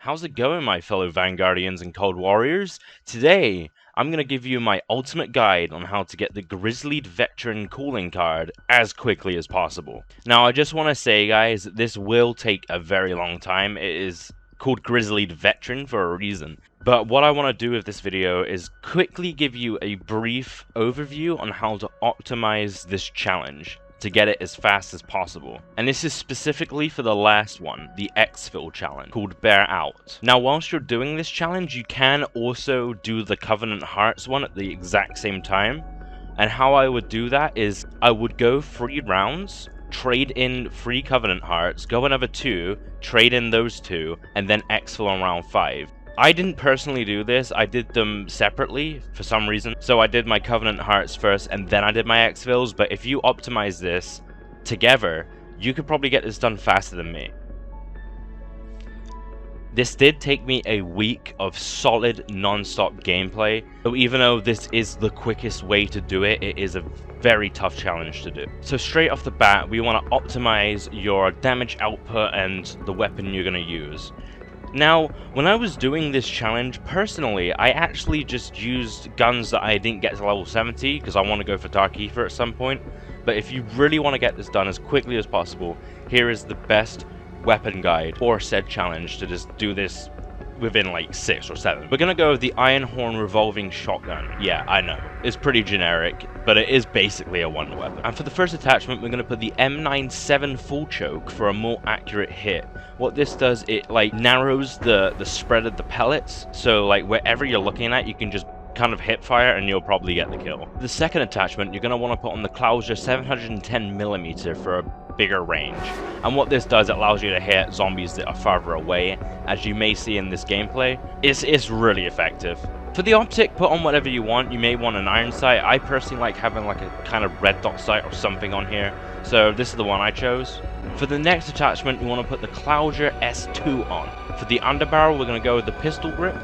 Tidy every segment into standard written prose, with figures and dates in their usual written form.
How's it going, my fellow Vanguardians and Cold Warriors? Today, I'm going to give you my ultimate guide on how to get the Grizzled Veteran calling card as quickly as possible. Now, I just want to say, guys, this will take a very long time. It is called Grizzled Veteran for a reason. But what I want to do with this video is quickly give you a brief overview on how to optimize this challenge to get it as fast as possible. And this is specifically for the last one, the exfil challenge, called Bear Out. Now, whilst you're doing this challenge, you can also do the Covenant Hearts one at the exact same time. And how I would do that is, I would go 3 rounds, trade in 3 Covenant Hearts, go another 2, trade in those 2, and then exfil on round 5. I didn't personally do this, I did them separately for some reason. So I did my Covenant Hearts first and then I did my exfils, but if you optimize this together, you could probably get this done faster than me. This did take me a week of solid non-stop gameplay, so even though this is the quickest way to do it, it is a very tough challenge to do. So straight off the bat, we want to optimize your damage output and the weapon you're going to use. Now, when I was doing this challenge, personally, I actually just used guns that I didn't get to level 70, because I want to go for Dark Ether at some point. But if you really want to get this done as quickly as possible, here is the best weapon guide for said challenge to just do this within like 6 or 7. We're gonna go with the Einhorn revolving shotgun. Yeah, I know, it's pretty generic, but it is basically a wonder weapon. And for the first attachment, we're gonna put the M97 full choke for a more accurate hit. What this does, it like narrows the spread of the pellets, so like wherever you're looking at, you can just kind of hip fire and you'll probably get the kill. The second attachment, you're gonna want to put on the KLAUSER 710mm for a bigger range. And what this does, it allows you to hit zombies that are farther away, as you may see in this gameplay. It's really effective. For the optic, put on whatever you want. You may want an iron sight. I personally like having like a kind of red dot sight or something on here, so this is the one I chose. For the next attachment, you want to put the KLAUSER S2 on. For the underbarrel, we're going to go with the pistol grip.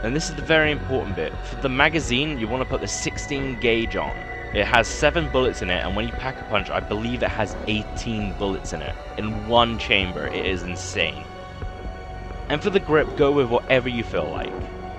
And this is the very important bit. For the magazine, you want to put the 16 gauge on. It has 7 bullets in it, and when you pack a punch, I believe it has 18 bullets in it. In one chamber. It is insane. And for the grip, go with whatever you feel like.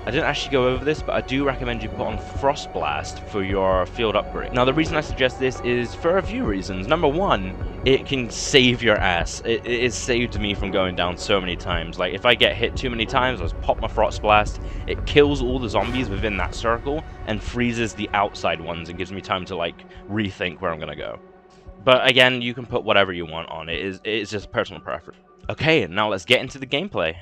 I didn't actually go over this, but I do recommend you put on Frost Blast for your field upgrade. Now, the reason I suggest this is for a few reasons. Number one, it can save your ass. It has saved me from going down so many times. Like, if I get hit too many times, I just pop my Frost Blast. It kills all the zombies within that circle and freezes the outside ones and gives me time to, like, rethink where I'm gonna go. But again, you can put whatever you want on. It's just personal preference. Okay, now let's get into the gameplay.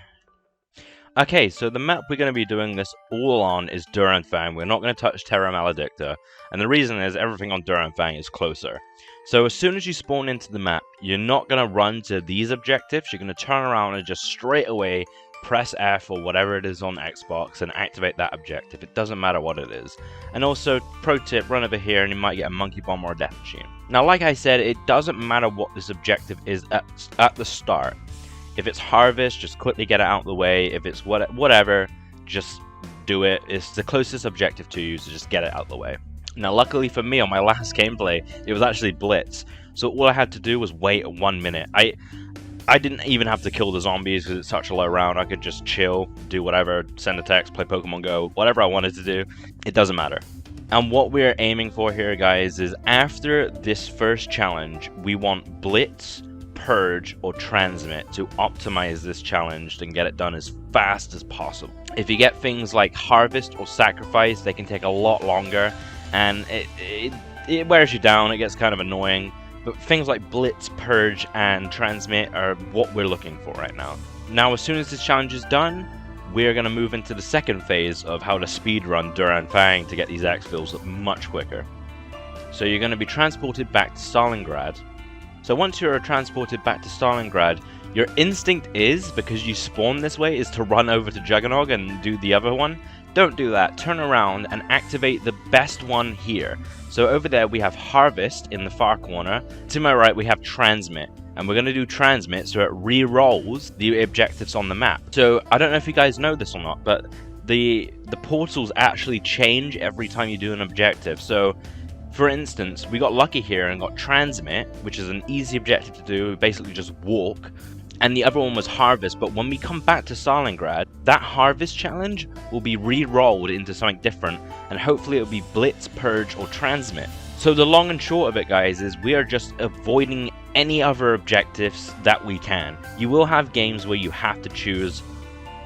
Okay, so the map we're going to be doing this all on is Anfang. We're not going to touch Terra Maledicta, and the reason is everything on Anfang is closer. So as soon as you spawn into the map, you're not going to run to these objectives. You're going to turn around and just straight away press F or whatever it is on Xbox and activate that objective. It doesn't matter what it is. And also, pro tip, run over here and you might get a monkey bomb or a death machine. Now, like I said, it doesn't matter what this objective is at the start. If it's harvest, just quickly get it out of the way. If it's whatever, just do it. It's the closest objective to you, so just get it out of the way. Now, luckily for me, on my last gameplay, it was actually Blitz. So all I had to do was wait 1 minute. I didn't even have to kill the zombies because it's such a low round. I could just chill, do whatever, send a text, play Pokemon Go, whatever I wanted to do. It doesn't matter. And what we're aiming for here, guys, is after this first challenge, we want Blitz, Purge, or Transmit to optimize this challenge and get it done as fast as possible. If you get things like Harvest or Sacrifice, they can take a lot longer, and it wears you down, it gets kind of annoying. But things like Blitz, Purge, and Transmit are what we're looking for right now. Now, as soon as this challenge is done, we're going to move into the second phase of how to speedrun Anfang to get these exfils much quicker. So you're going to be transported back to Stalingrad. So once you're transported back to Stalingrad, your instinct is, because you spawn this way, is to run over to Juggernog and do the other one. Don't do that. Turn around and activate the best one here. So over there we have Harvest in the far corner. To my right we have Transmit. And we're going to do Transmit so it re-rolls the objectives on the map. So I don't know if you guys know this or not, but the portals actually change every time you do an objective. So for instance, we got lucky here and got Transmit, which is an easy objective to do, basically just walk. and the other one was Harvest. But when we come back to Stalingrad, that Harvest challenge will be re-rolled into something different, and hopefully it'll be Blitz, Purge, or Transmit. So the long and short of it, guys, is we are just avoiding any other objectives that we can. You will have games where you have to choose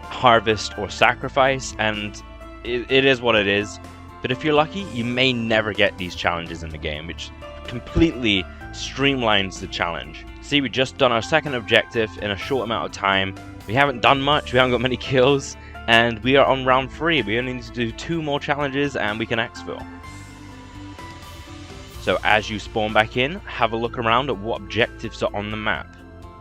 Harvest or Sacrifice, and it is what it is. But if you're lucky, you may never get these challenges in the game, which completely streamlines the challenge. See, we just done our second objective in a short amount of time. We haven't done much, we haven't got many kills, and we are on round 3. We only need to do 2 more challenges and we can exfil. So as you spawn back in, have a look around at what objectives are on the map.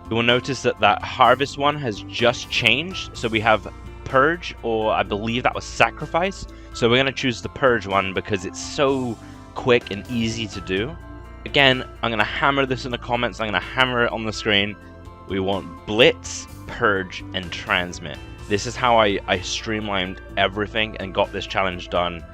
You will notice that that Harvest one has just changed. So we have Purge, or I believe that was Sacrifice. So we're going to choose the Purge one because it's so quick and easy to do. Again, I'm going to hammer this in the comments, I'm going to hammer it on the screen. We want Blitz, Purge, and Transmit. This is how I streamlined everything and got this challenge done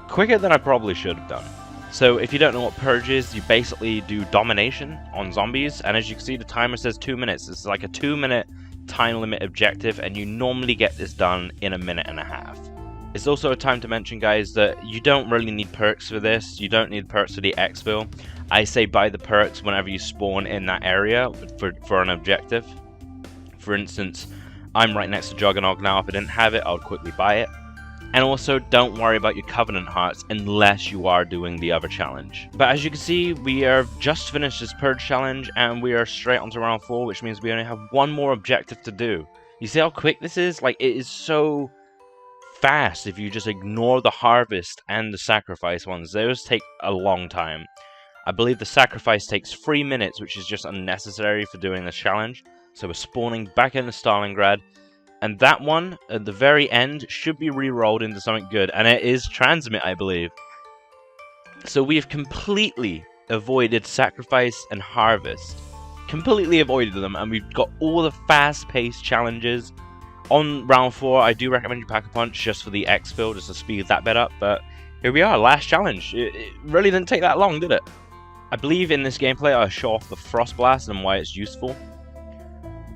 quicker than I probably should have done. So if you don't know what Purge is, you basically do domination on zombies, and as you can see the timer says 2 minutes. It's like a 2-minute time limit objective, and you normally get this done in 1.5 minutes. It's also a time to mention, guys, that you don't really need perks for this. You don't need perks for the exfil. I say buy the perks whenever you spawn in that area for an objective. For instance, I'm right next to Juggernog now. If I didn't have it, I would quickly buy it. And also, don't worry about your Covenant Hearts unless you are doing the other challenge. But as you can see, we are just finished this Purge challenge, and we are straight onto round 4, which means we only have 1 more objective to do. You see how quick this is? Like, it is so fast if you just ignore the Harvest and the Sacrifice ones. Those take a long time. I believe the Sacrifice takes 3 minutes, which is just unnecessary for doing this challenge. So we're spawning back into Stalingrad. And that one, at the very end, should be re-rolled into something good. And it is Transmit, I believe. So we have completely avoided Sacrifice and Harvest. Completely avoided them. And we've got all the fast-paced challenges. On round 4, I do recommend you pack a punch just for the exfil, just to speed that bit up. But here we are, last challenge. It really didn't take that long, did it? I believe in this gameplay I'll show off the Frost Blast and why it's useful.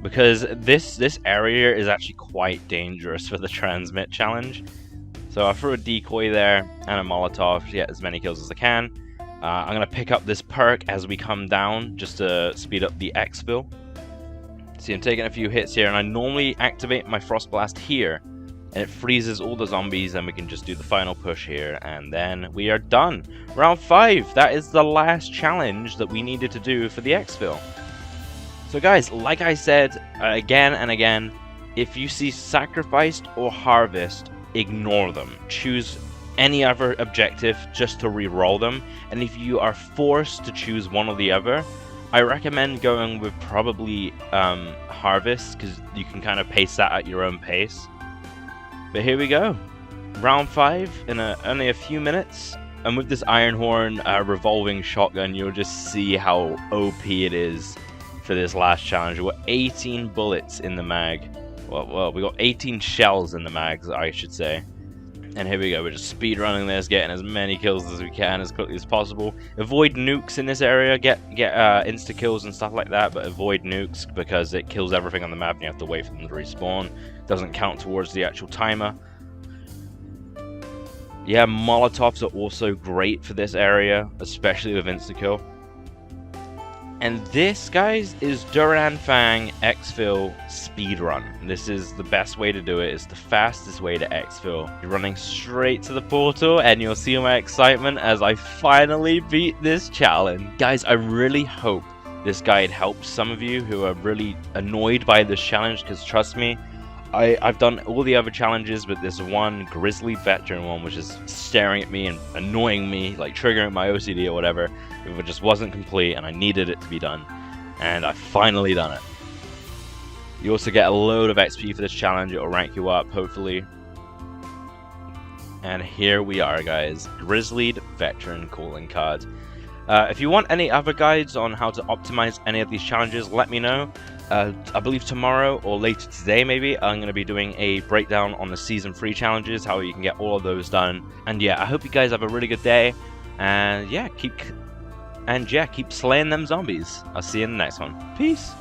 Because this area is actually quite dangerous for the Transmit challenge. So I threw a decoy there and a Molotov to get as many kills as I can. I'm going to pick up this perk as we come down just to speed up the exfil. See, I'm taking a few hits here, and I normally activate my Frost Blast here. And it freezes all the zombies, and we can just do the final push here. And then we are done. Round 5, that is the last challenge that we needed to do for the exfil. So guys, like I said again and again, if you see Sacrificed or Harvest, ignore them. Choose any other objective just to re-roll them. And if you are forced to choose one or the other, I recommend going with probably Harvest, because you can kind of pace that at your own pace. But here we go. Round 5 in only a few minutes. And with this Einhorn revolving shotgun, you'll just see how OP it is for this last challenge. We've got 18 bullets in the mag. Well, we got 18 shells in the mags, I should say. And here we go, we're just speed running this, getting as many kills as we can as quickly as possible. Avoid nukes in this area, get insta kills and stuff like that, but avoid nukes because it kills everything on the map and you have to wait for them to respawn. Doesn't count towards the actual timer. Yeah, Molotovs are also great for this area, especially with insta kill. And this, guys, is Anfang Speed Run. This is the best way to do it. It's the fastest way to exfil. You're running straight to the portal, and you'll see my excitement as I finally beat this challenge. Guys, I really hope this guide helps some of you who are really annoyed by this challenge, because trust me, I've done all the other challenges, but this one Grizzled veteran one was just staring at me and annoying me, like triggering my OCD or whatever. It just wasn't complete, and I needed it to be done. And I've finally done it. You also get a load of XP for this challenge. It will rank you up, hopefully. And here we are, guys. Grizzled veteran calling card. If you want any other guides on how to optimize any of these challenges, let me know. I believe tomorrow or later today maybe I'm going to be doing a breakdown on the Season 3 challenges, how you can get all of those done. And yeah, I hope you guys have a really good day. And yeah, keep slaying them zombies. I'll see you in the next one. Peace.